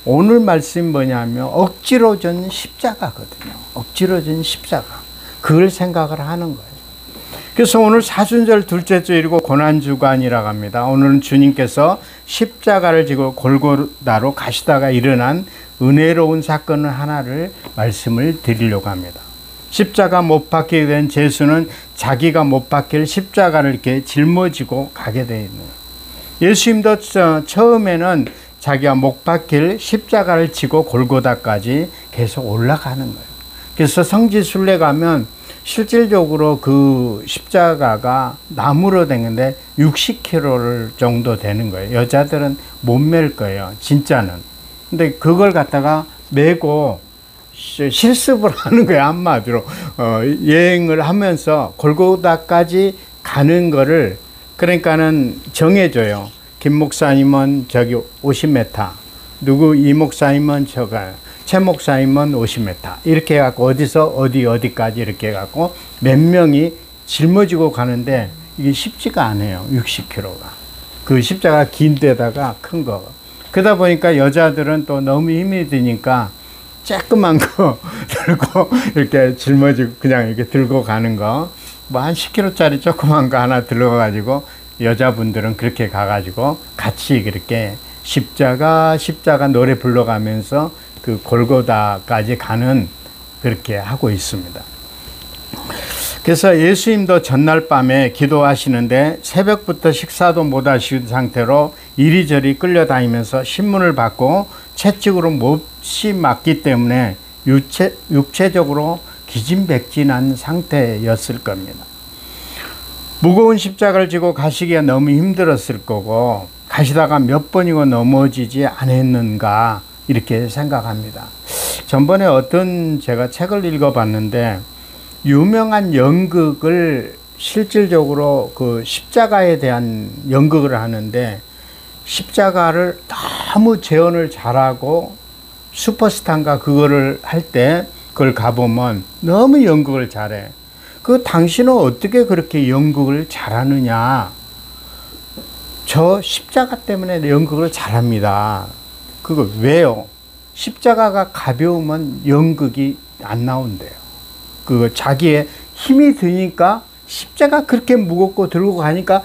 오늘 말씀이 뭐냐면 억지로 준 십자가거든요. 억지로 준 십자가. 그걸 생각을 하는 거예요. 그래서 오늘 사순절 둘째 주일이고 고난주간이라고 합니다. 오늘은 주님께서 십자가를 지고 골고다로 가시다가 일어난 은혜로운 사건 하나를 말씀을 드리려고 합니다. 십자가 못 박히게 된 예수는 자기가 못 박힐 십자가를 이렇게 짊어지고 가게 되어 있는 거예요. 예수님도 처음에는 자기가 못 박힐 십자가를 지고 골고다까지 계속 올라가는 거예요. 그래서 성지순례 가면 실질적으로 그 십자가가 나무로 된 건데 60kg 정도 되는 거예요. 여자들은 못 맬 거예요. 진짜는. 근데 그걸 갖다가 메고 실습을 하는 거예요. 한마디로. 여행을 하면서 골고다까지 가는 거를 그러니까는 정해줘요. 김 목사님은 저기 50m, 누구 이 목사님은 최 목사님은 50m 이렇게 해갖고 어디서 어디까지 이렇게 해갖고 몇 명이 짊어지고 가는데 이게 쉽지가 않아요. 60kg가. 그 십자가 긴 데다가 큰 거. 그러다 보니까 여자들은 또 너무 힘이 드니까 조그만 거 들고 이렇게 짊어지고 그냥 이렇게 들고 가는 거. 뭐 한 10kg짜리 조그만 거 하나 들어가가지고 여자분들은 그렇게 가가지고 같이 그렇게 십자가 노래 불러가면서 그 골고다까지 가는 그렇게 하고 있습니다. 그래서 예수님도 전날 밤에 기도하시는데 새벽부터 식사도 못 하신 상태로 이리저리 끌려다니면서 신문을 받고 채찍으로 몹시 맞기 때문에 육체적으로 기진백진한 상태였을 겁니다. 무거운 십자가를 지고 가시기가 너무 힘들었을 거고 가시다가 몇 번이고 넘어지지 않았는가 이렇게 생각합니다. 전번에 어떤 제가 책을 읽어봤는데 유명한 연극을 실질적으로 그 십자가에 대한 연극을 하는데 십자가를 너무 재현을 잘하고 슈퍼스타인가 그거를 할 때 그걸 가보면 너무 연극을 잘해. 그 당신은 어떻게 그렇게 연극을 잘하느냐? 저 십자가 때문에 연극을 잘합니다. 그거 왜요? 십자가가 가벼우면 연극이 안 나온대요. 그 자기의 힘이 드니까 십자가 그렇게 무겁고 들고 가니까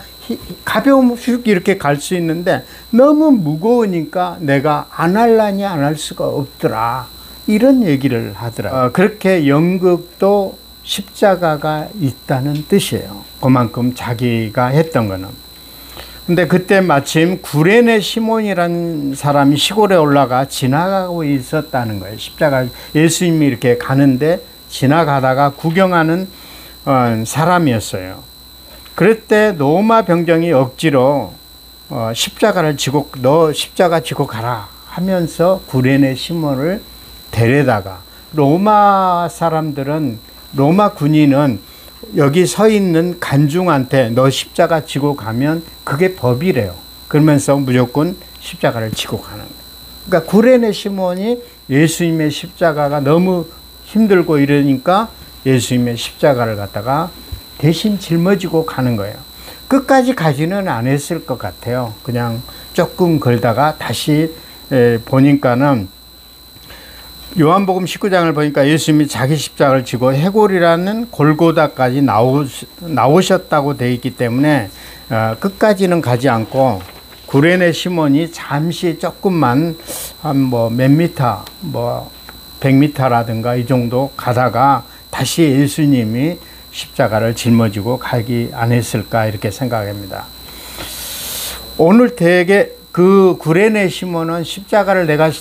가벼우면 슉 이렇게 갈 수 있는데 너무 무거우니까 내가 안 할라니 안 할 수가 없더라. 이런 얘기를 하더라고요. 그렇게 연극도 십자가가 있다는 뜻이에요. 그만큼 자기가 했던 거는. 근데 그때 마침 구레네 시몬이라는 사람이 시골에 올라가 지나가고 있었다는 거예요. 십자가 예수님이 이렇게 가는데 지나가다가 구경하는 사람이었어요. 그럴 때 로마 병정이 억지로 십자가를 지고 너 십자가 지고 가라 하면서 구레네 시몬을 데려다가 로마 사람들은 로마 군인은 여기 서 있는 간중한테 너 십자가 지고 가면 그게 법이래요. 그러면서 무조건 십자가를 지고 가는 거예요. 그러니까 구레네 시몬이 예수님의 십자가가 너무 힘들고 이러니까 예수님의 십자가를 갖다가 대신 짊어지고 가는 거예요. 끝까지 가지는 않았을 것 같아요. 그냥 조금 걸다가 다시 보니까는 요한복음 19장을 보니까 예수님이 자기 십자가를 지고 해골이라는 골고다까지 나오셨다고 되어 있기 때문에 끝까지는 가지 않고 구레네 시몬이 잠시 조금만 한 뭐 몇 미터, 뭐 100m라든가 이 정도 가다가 다시 예수님이 십자가를 짊어지고 가기 안 했을까 이렇게 생각합니다. 오늘 되게 그 구레네 시몬은 십자가를 내가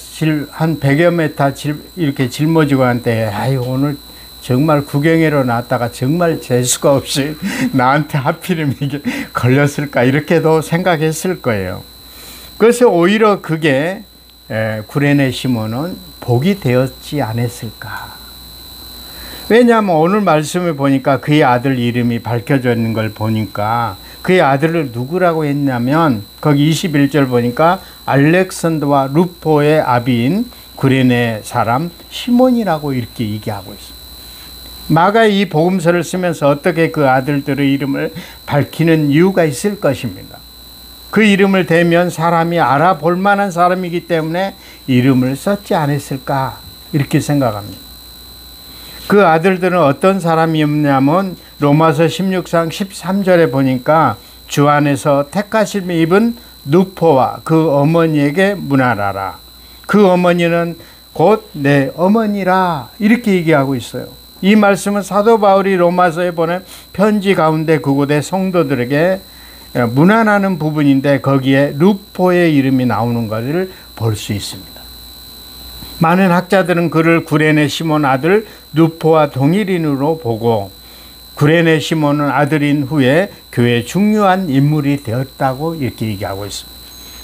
한 100여 미터 이렇게 짊어지고 한때 아유 오늘 정말 구경회로 나왔다가 정말 재수가 없이 나한테 하필이면 이게 걸렸을까 이렇게도 생각했을 거예요. 그래서 오히려 그게 구레네 시몬은 복이 되었지 않았을까. 왜냐하면 오늘 말씀을 보니까 그의 아들 이름이 밝혀져 있는 걸 보니까 그의 아들을 누구라고 했냐면 거기 21절 보니까 알렉산더와 루포의 아비인 구레네 사람 시몬이라고 이렇게 얘기하고 있습니다. 마가 이 복음서를 쓰면서 어떻게 그 아들들의 이름을 밝히는 이유가 있을 것입니다. 그 이름을 대면 사람이 알아볼 만한 사람이기 때문에 이름을 썼지 않았을까 이렇게 생각합니다. 그 아들들은 어떤 사람이었냐면 로마서 16장 13절에 보니까 주 안에서 택하심을 입은 누포와 그 어머니에게 문하라라. 그 어머니는 곧 내 어머니라 이렇게 얘기하고 있어요. 이 말씀은 사도 바울이 로마서에 보낸 편지 가운데 그곳의 성도들에게 문안하는 부분인데 거기에 루포의 이름이 나오는 것을 볼 수 있습니다. 많은 학자들은 그를 구레네 시몬 아들 루포와 동일인으로 보고 구레네 시몬은 아들인 후에 교회의 중요한 인물이 되었다고 이렇게 얘기하고 있습니다.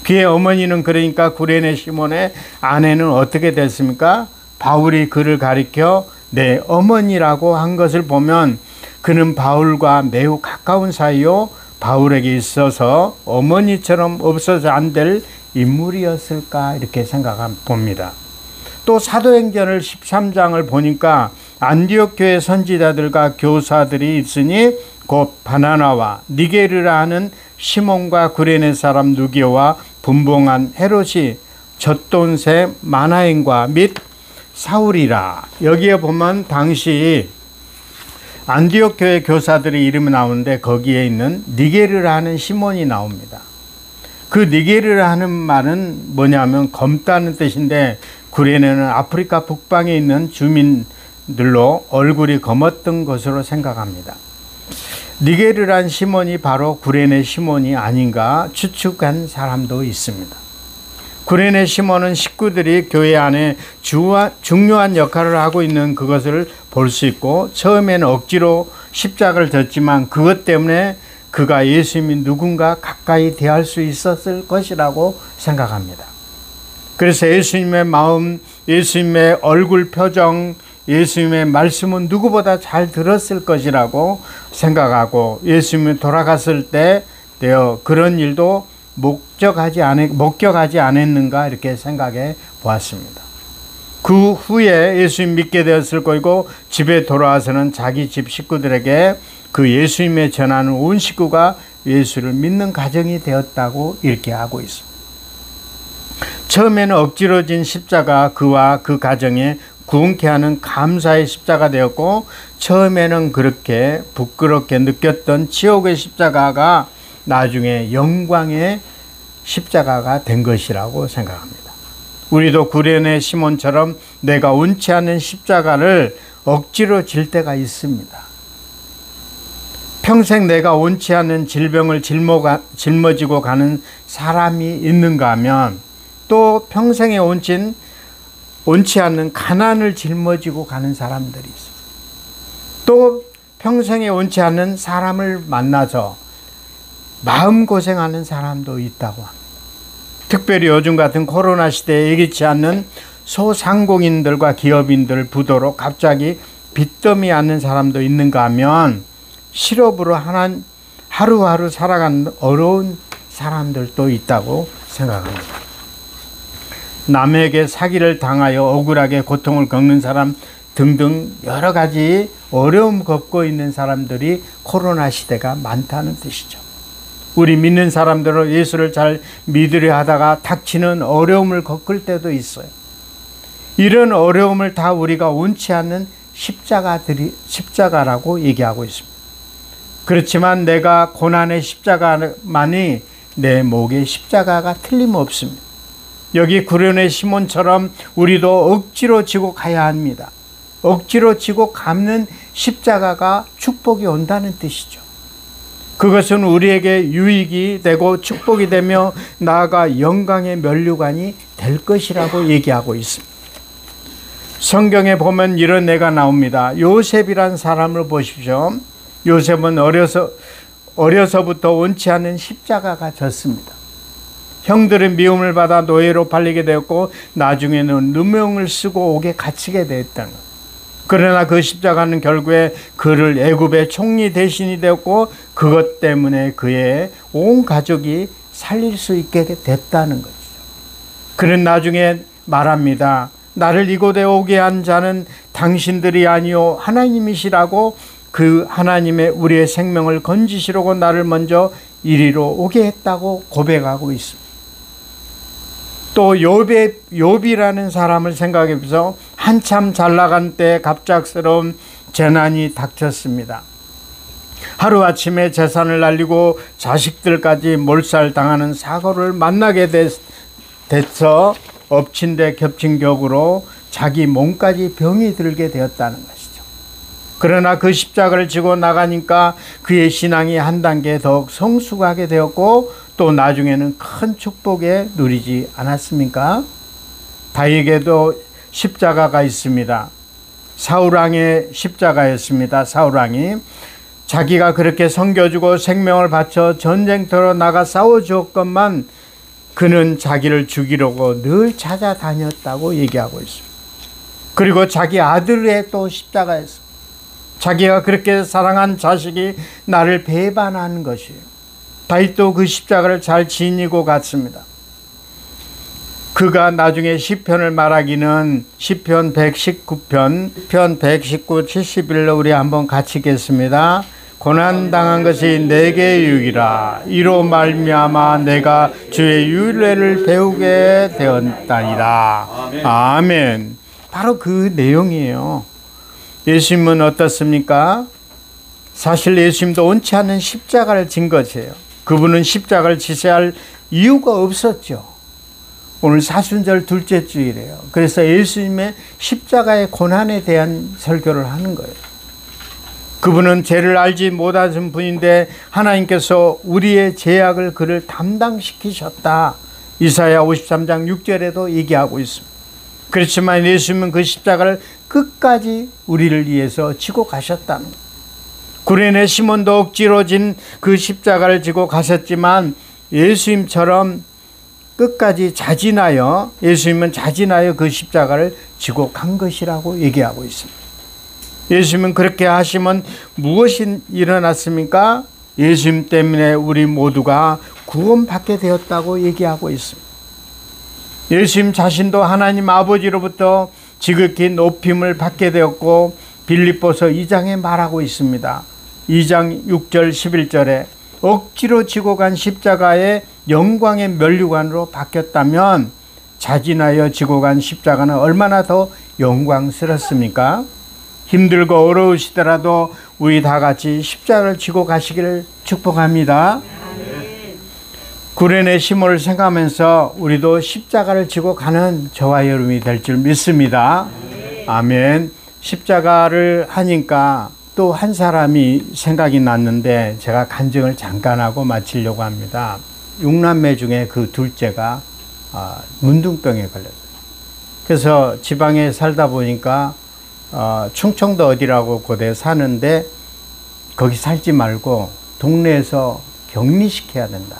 그의 어머니는 그러니까 구레네 시몬의 아내는 어떻게 됐습니까? 바울이 그를 가리켜 내 어머니라고 한 것을 보면 그는 바울과 매우 가까운 사이요 바울에게 있어서 어머니처럼 없어서 안 될 인물이었을까 이렇게 생각합니다. 또 사도행전을 13장을 보니까 안디옥 교회 선지자들과 교사들이 있으니 곧 바나나와 니게르라 하는 시몬과 구레네 사람 누기오와 분봉한 헤롯이 젖돈새 마나행과 및 사울이라. 여기에 보면 당시 안디옥 교회 교사들의 이름이 나오는데 거기에 있는 니게르라 하는 시몬이 나옵니다. 그 니게르라 하는 말은 뭐냐면 검다는 뜻인데 구레네는 아프리카 북방에 있는 주민들로 얼굴이 검었던 것으로 생각합니다. 니게르란 시몬이 바로 구레네 시몬이 아닌가 추측한 사람도 있습니다. 구레네 시몬은 식구들이 교회 안에 중요한 역할을 하고 있는 그것을 볼 수 있고 처음에는 억지로 십자가를 졌지만 그것 때문에 그가 예수님이 누군가 가까이 대할 수 있었을 것이라고 생각합니다. 그래서 예수님의 마음, 예수님의 얼굴 표정, 예수님의 말씀은 누구보다 잘 들었을 것이라고 생각하고 예수님이 돌아갔을 때 그런 일도 목격하지 않았는가 이렇게 생각해 보았습니다. 그 후에 예수님 믿게 되었을 것이고 집에 돌아와서는 자기 집 식구들에게 그 예수님의 전하는 온 식구가 예수를 믿는 가정이 되었다고 이렇게 하고 있습니다. 처음에는 억지로 진 십자가 그와 그 가정에 구원케 하는 감사의 십자가 되었고 처음에는 그렇게 부끄럽게 느꼈던 지옥의 십자가가 나중에 영광의 십자가가 된 것이라고 생각합니다. 우리도 구레네 시몬처럼 내가 원치 않는 십자가를 억지로 질 때가 있습니다. 평생 내가 원치 않는 질병을 짊어지고 가는 사람이 있는가 하면 또 평생에 원치 않는 가난을 짊어지고 가는 사람들이 있어요. 또 평생에 원치 않는 사람을 만나서 마음고생하는 사람도 있다고 합니다. 특별히 요즘 같은 코로나 시대에 예기치 않는 소상공인들과 기업인들 부도로 갑자기 빚더미 않는 사람도 있는가 하면 실업으로 하루하루 살아가는 어려운 사람들도 있다고 생각합니다. 남에게 사기를 당하여 억울하게 고통을 겪는 사람 등등 여러 가지 어려움 겪고 있는 사람들이 코로나 시대가 많다는 뜻이죠. 우리 믿는 사람들은 예수를 잘 믿으려 하다가 닥치는 어려움을 겪을 때도 있어요. 이런 어려움을 다 우리가 원치 않는 십자가라고 얘기하고 있습니다. 그렇지만 내가 고난의 십자가만이 내 목의 십자가가 틀림없습니다. 여기 구레네 시몬처럼 우리도 억지로 지고 가야 합니다. 억지로 지고 감는 십자가가 축복이 온다는 뜻이죠. 그것은 우리에게 유익이 되고 축복이 되며 나아가 영광의 면류관이 될 것이라고 얘기하고 있습니다. 성경에 보면 이런 예가 나옵니다. 요셉이란 사람을 보십시오. 요셉은 어려서부터 원치 않은 십자가가 졌습니다. 형들은 미움을 받아 노예로 팔리게 되었고 나중에는 누명을 쓰고 옥에 갇히게 되었다는 것. 그러나 그 십자가는 결국에 그를 애굽의 총리 대신이 되었고 그것 때문에 그의 온 가족이 살릴 수 있게 됐다는 것이죠. 그는 나중에 말합니다. 나를 이곳에 오게 한 자는 당신들이 아니요 하나님이시라고 그 하나님의 우리의 생명을 건지시려고 나를 먼저 이리로 오게 했다고 고백하고 있습니다. 또 욥이라는 사람을 생각해보세요. 한참 잘 나간 때 갑작스러운 재난이 닥쳤습니다. 하루아침에 재산을 날리고 자식들까지 몰살당하는 사고를 만나게 돼서 엎친 데 겹친 격으로 자기 몸까지 병이 들게 되었다는 것이죠. 그러나 그 십자가를 지고 나가니까 그의 신앙이 한 단계 더욱 성숙하게 되었고 또 나중에는 큰 축복에 누리지 않았습니까? 다윗에게도 십자가가 있습니다. 사울왕의 십자가였습니다. 사울왕이 자기가 그렇게 섬겨주고 생명을 바쳐 전쟁터로 나가 싸워주었건만 그는 자기를 죽이려고 늘 찾아다녔다고 얘기하고 있습니다. 그리고 자기 아들의 또 십자가였습니다. 자기가 그렇게 사랑한 자식이 나를 배반하는 것이에요. 다윗도 그 십자가를 잘 지니고 갔습니다. 그가 나중에 시편을 말하기는 시편 119편, 시편 119, 71로 우리 한번 같이 읽겠습니다. 고난당한 것이 내게 유익이라. 이로 말미암아 내가 주의 윤례를 배우게 되었다니라. 아멘. 바로 그 내용이에요. 예수님은 어떻습니까? 사실 예수님도 원치 않는 십자가를 진 것이에요. 그분은 십자가를 지셔야 할 이유가 없었죠. 오늘 사순절 둘째 주일이에요. 그래서 예수님의 십자가의 고난에 대한 설교를 하는 거예요. 그분은 죄를 알지 못하신 분인데 하나님께서 우리의 죄악을 그를 담당시키셨다. 이사야 53장 6절에도 얘기하고 있습니다. 그렇지만 예수님은 그 십자가를 끝까지 우리를 위해서 지고 가셨다는 거예요. 구레네 시몬도 억지로 진 그 십자가를 지고 가셨지만 예수님처럼 끝까지 자진하여, 예수님은 자진하여 그 십자가를 지고 간 것이라고 얘기하고 있습니다. 예수님은 그렇게 하시면 무엇이 일어났습니까? 예수님 때문에 우리 모두가 구원받게 되었다고 얘기하고 있습니다. 예수님 자신도 하나님 아버지로부터 지극히 높임을 받게 되었고 빌립보서 2장에 말하고 있습니다. 2장 6절 11절에 억지로 지고 간 십자가의 영광의 면류관으로 바뀌었다면 자진하여 지고 간 십자가는 얼마나 더 영광스럽습니까? 힘들고 어려우시더라도 우리 다 같이 십자가를 지고 가시기를 축복합니다. 구레네 시몬을 생각하면서 우리도 십자가를 지고 가는 저와 여러분이 될 줄 믿습니다. 아멘. 십자가를 하니까 또 한 사람이 생각이 났는데 제가 간증을 잠깐 하고 마치려고 합니다. 6남매 중에 그 둘째가 문둥병에 걸렸어요. 그래서 지방에 살다 보니까 충청도 어디라고 고대 사는데 거기 살지 말고 동네에서 격리시켜야 된다.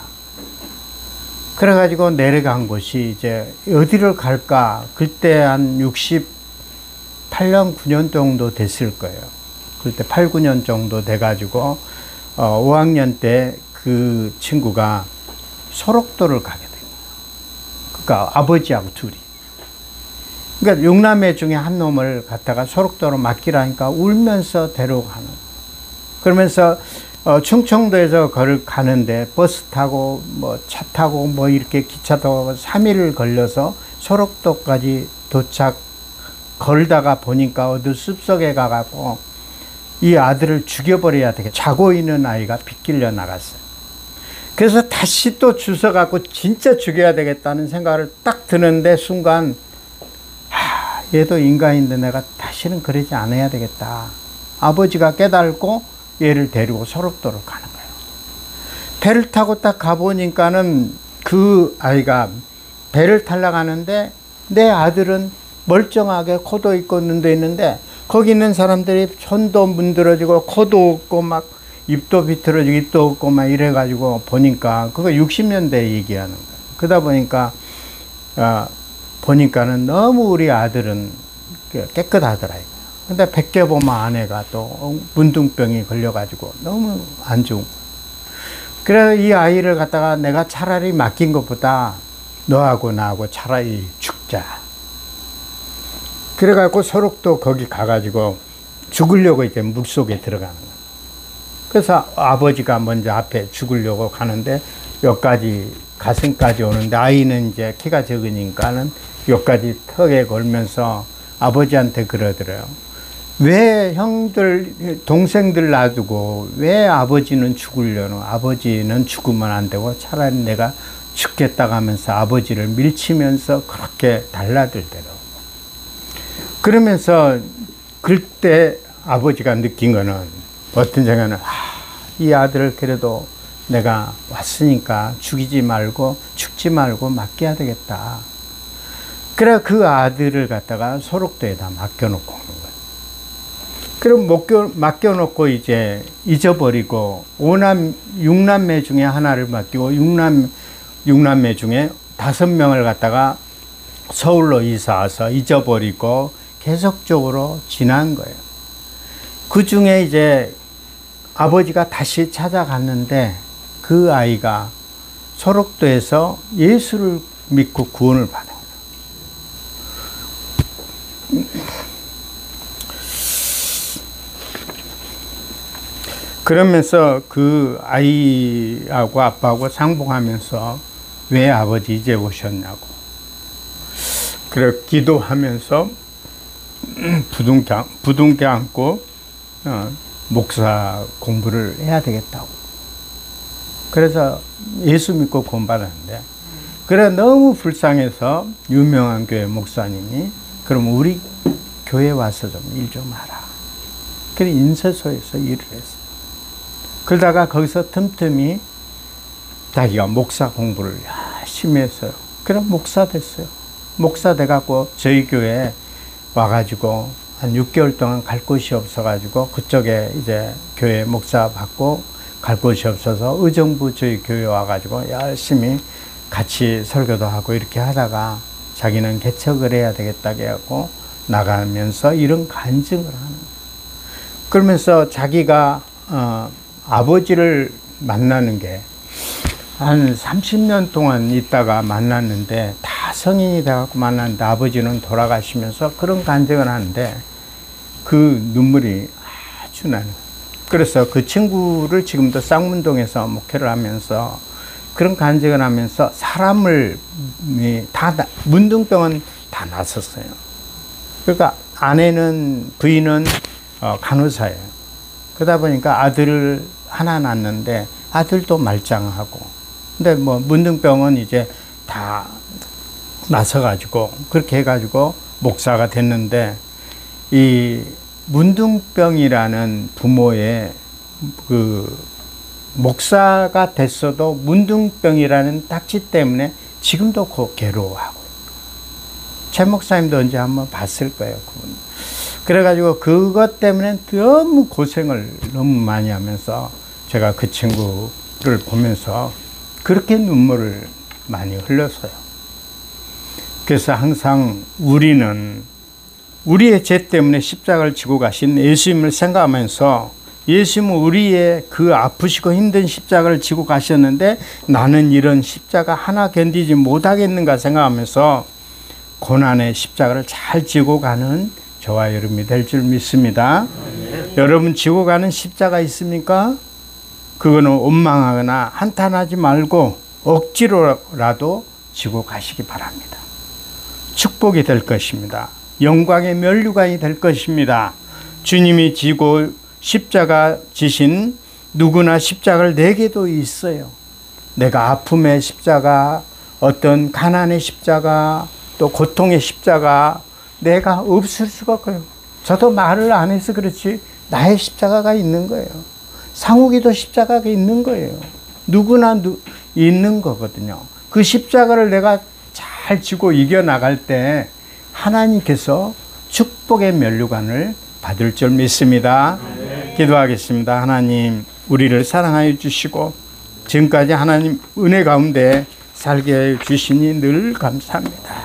그래가지고 내려간 곳이 이제 어디를 갈까? 그때 한 68년, 9년 정도 됐을 거예요. 그때 8, 9년 정도 돼가지고 5학년 때 그 친구가 소록도를 가게 된 거예요. 그러니까 아버지하고 둘이. 그러니까 6남매 중에 한 놈을 갖다가 소록도로 맡기라니까 울면서 데려가는 거예요. 그러면서 충청도에서 거를 가는데 버스 타고 뭐 차 타고 뭐 이렇게 기차 타고 3일 걸려서 소록도까지 도착 걸다가 보니까 어디 숲속에 가갖고 이 아들을 죽여버려야 되겠다. 자고 있는 아이가 빗길려 나갔어요. 그래서 다시 또 주워갖고 진짜 죽여야 되겠다는 생각을 딱 드는데 순간 얘도 인간인데 내가 다시는 그러지 않아야 되겠다. 아버지가 깨달고 얘를 데리고 소록도로 가는 거예요. 배를 타고 딱 가보니까는 그 아이가 배를 타려고 하는데 내 아들은 멀쩡하게 코도 있고 눈도 있는데 거기 있는 사람들이 손도 문드러지고 코도 없고 막 입도 비틀어지고 입도 없고 막 이래가지고 보니까 그거 60년대 얘기하는 거예요. 그러다 보니까 보니까는 너무 우리 아들은 깨끗하더라고요. 근데 벗겨보면 아내가 또 문둥병이 걸려가지고 너무 안 좋은 거예요. 그래서 이 아이를 갖다가 내가 차라리 맡긴 것보다 너하고 나하고 차라리 죽자. 그래갖고 소록도 거기 가가지고 죽으려고 이제 물속에 들어가는 거예요. 그래서 아버지가 먼저 앞에 죽으려고 가는데 여기까지 가슴까지 오는데 아이는 이제 키가 적으니까는 여기까지 턱에 걸면서 아버지한테 그러더래요. 왜 형들 동생들 놔두고 왜 아버지는 죽으려노? 아버지는 죽으면 안 되고 차라리 내가 죽겠다 하면서 아버지를 밀치면서 그렇게 달라들더라고. 그러면서 그때 아버지가 느낀 거는 어떤 생각은 이 아들을 그래도 내가 왔으니까 죽지 말고 맡겨야 되겠다. 그래 그 아들을 갖다가 소록도에다 맡겨놓고 오는 거예요. 그럼 맡겨놓고 이제 잊어버리고 육남매 중에 하나를 맡기고 육남매 중에 5명을 갖다가 서울로 이사 와서 잊어버리고 계속적으로 지난 거예요. 그 중에 이제 아버지가 다시 찾아갔는데 그 아이가 소록도에서 예수를 믿고 구원을 받아요. 그러면서 그 아이하고 아빠하고 상봉하면서 왜 아버지 이제 오셨냐고. 그래 기도하면서 부둥켜 안고 목사 공부를 해야 되겠다고. 그래서 예수 믿고 구원받았는데 그래 너무 불쌍해서 유명한 교회 목사님이 그럼 우리 교회 와서 좀 일 좀 하라. 그래 인쇄소에서 일을 했어요. 그러다가 거기서 틈틈이 자기가 목사 공부를 열심히 했어요. 그럼 목사 됐어요. 목사 돼갖고 저희 교회에 와가지고 한 6개월 동안 갈 곳이 없어가지고 그쪽에 이제 교회 목사 받고 갈 곳이 없어서 의정부 저희 교회 와가지고 열심히 같이 설교도 하고 이렇게 하다가 자기는 개척을 해야 되겠다 해갖고 나가면서 이런 간증을 하는 거예요. 그러면서 자기가 아버지를 만나는 게 한 30년 동안 있다가 만났는데 다 성인이 돼갖고 만났는데 아버지는 돌아가시면서 그런 간증을 하는데 그 눈물이 아주 나는 거예요. 그래서 그 친구를 지금도 쌍문동에서 목회를 하면서 그런 간증을 하면서 사람을 다 문둥병은 다 났었어요. 그러니까 부인은 간호사예요. 그러다 보니까 아들을 하나 낳았는데 아들도 말짱하고 근데 뭐 문둥병은 이제 다 나서가지고 그렇게 해가지고 목사가 됐는데 이 문둥병이라는 부모의 그 목사가 됐어도 문둥병이라는 딱지 때문에 지금도 괴로워하고 최 목사님도 언제 한번 봤을 거예요. 그분. 그래가지고 그것 때문에 너무 고생을 너무 많이 하면서 제가 그 친구를 보면서 그렇게 눈물을 많이 흘렸어요. 그래서 항상 우리는 우리의 죄 때문에 십자가를 지고 가신 예수님을 생각하면서 예수님은 우리의 그 아프시고 힘든 십자가를 지고 가셨는데 나는 이런 십자가 하나 견디지 못하겠는가 생각하면서 고난의 십자가를 잘 지고 가는 저와 여러분이 될 줄 믿습니다. 여러분 지고 가는 십자가 있습니까? 그거는 원망하거나 한탄하지 말고 억지로라도 지고 가시기 바랍니다. 축복이 될 것입니다. 영광의 면류관이 될 것입니다. 주님이 지고 십자가 지신 누구나 십자가를 내게도 있어요. 내가 아픔의 십자가, 어떤 가난의 십자가, 또 고통의 십자가 내가 없을 수가 없어요. 저도 말을 안 해서 그렇지 나의 십자가가 있는 거예요. 상욱이도 십자가가 있는 거예요. 누구나 있는 거거든요. 그 십자가를 내가 잘 지고 이겨나갈 때 하나님께서 축복의 면류관을 받을 줄 믿습니다. 기도하겠습니다. 하나님, 우리를 사랑하여 주시고 지금까지 하나님 은혜 가운데 살게 해 주시니 늘 감사합니다.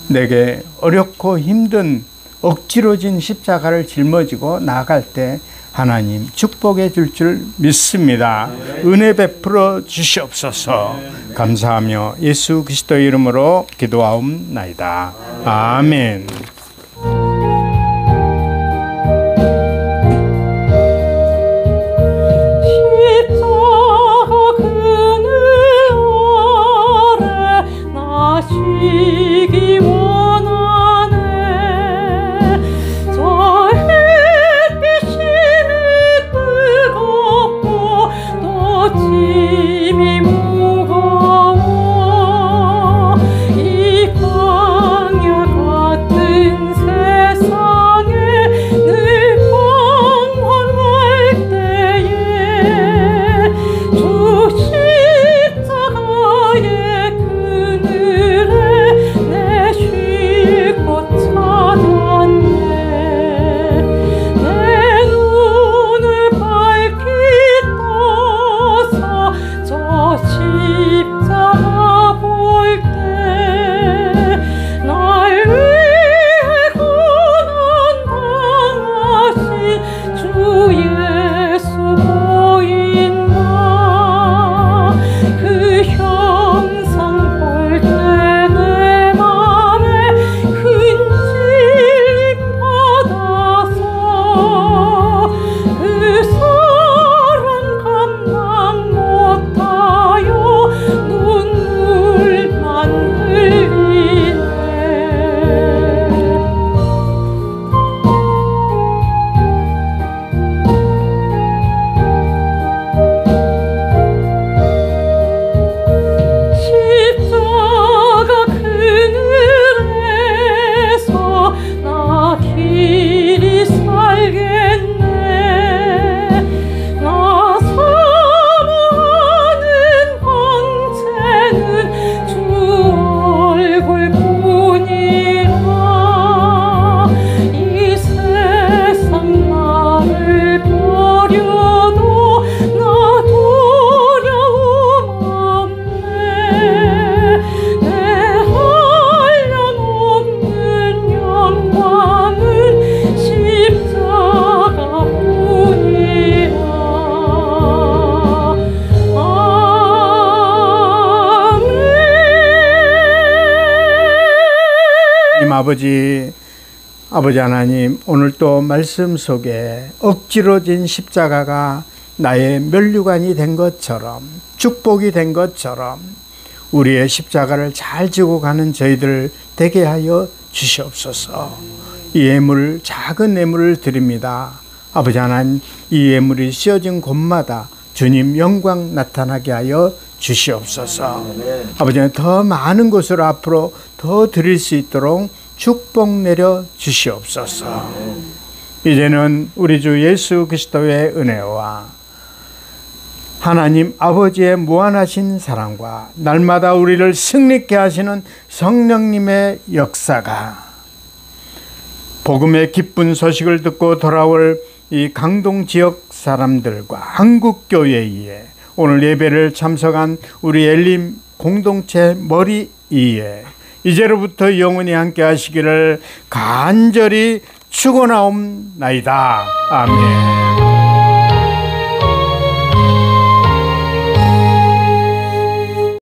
내게 어렵고 힘든 억지로 진 십자가를 짊어지고 나아갈 때 하나님 축복해 줄 줄 믿습니다. 은혜 베풀어 주시옵소서. 감사하며 예수 그리스도의 이름으로 기도하옵나이다. 아멘. 아버지 하나님, 오늘 또 말씀 속에 억지로 진 십자가가 나의 면류관이 된 것처럼, 축복이 된 것처럼 우리의 십자가를 잘 지고 가는 저희들 되게 하여 주시옵소서. 이 예물, 작은 예물을 드립니다. 아버지 하나님, 이 예물이 씌어진 곳마다 주님 영광 나타나게 하여 주시옵소서. 아버지 하나님, 더 많은 것을 앞으로 더 드릴 수 있도록 축복 내려 주시옵소서. 이제는 우리 주 예수 그리스도의 은혜와 하나님 아버지의 무한하신 사랑과 날마다 우리를 승리케 하시는 성령님의 역사가 복음의 기쁜 소식을 듣고 돌아올 이 강동 지역 사람들과 한국교회에 오늘 예배를 참석한 우리 엘림 공동체 머리 위에 이제로부터 영원히 함께 하시기를 간절히 축원하옵나이다. 아멘.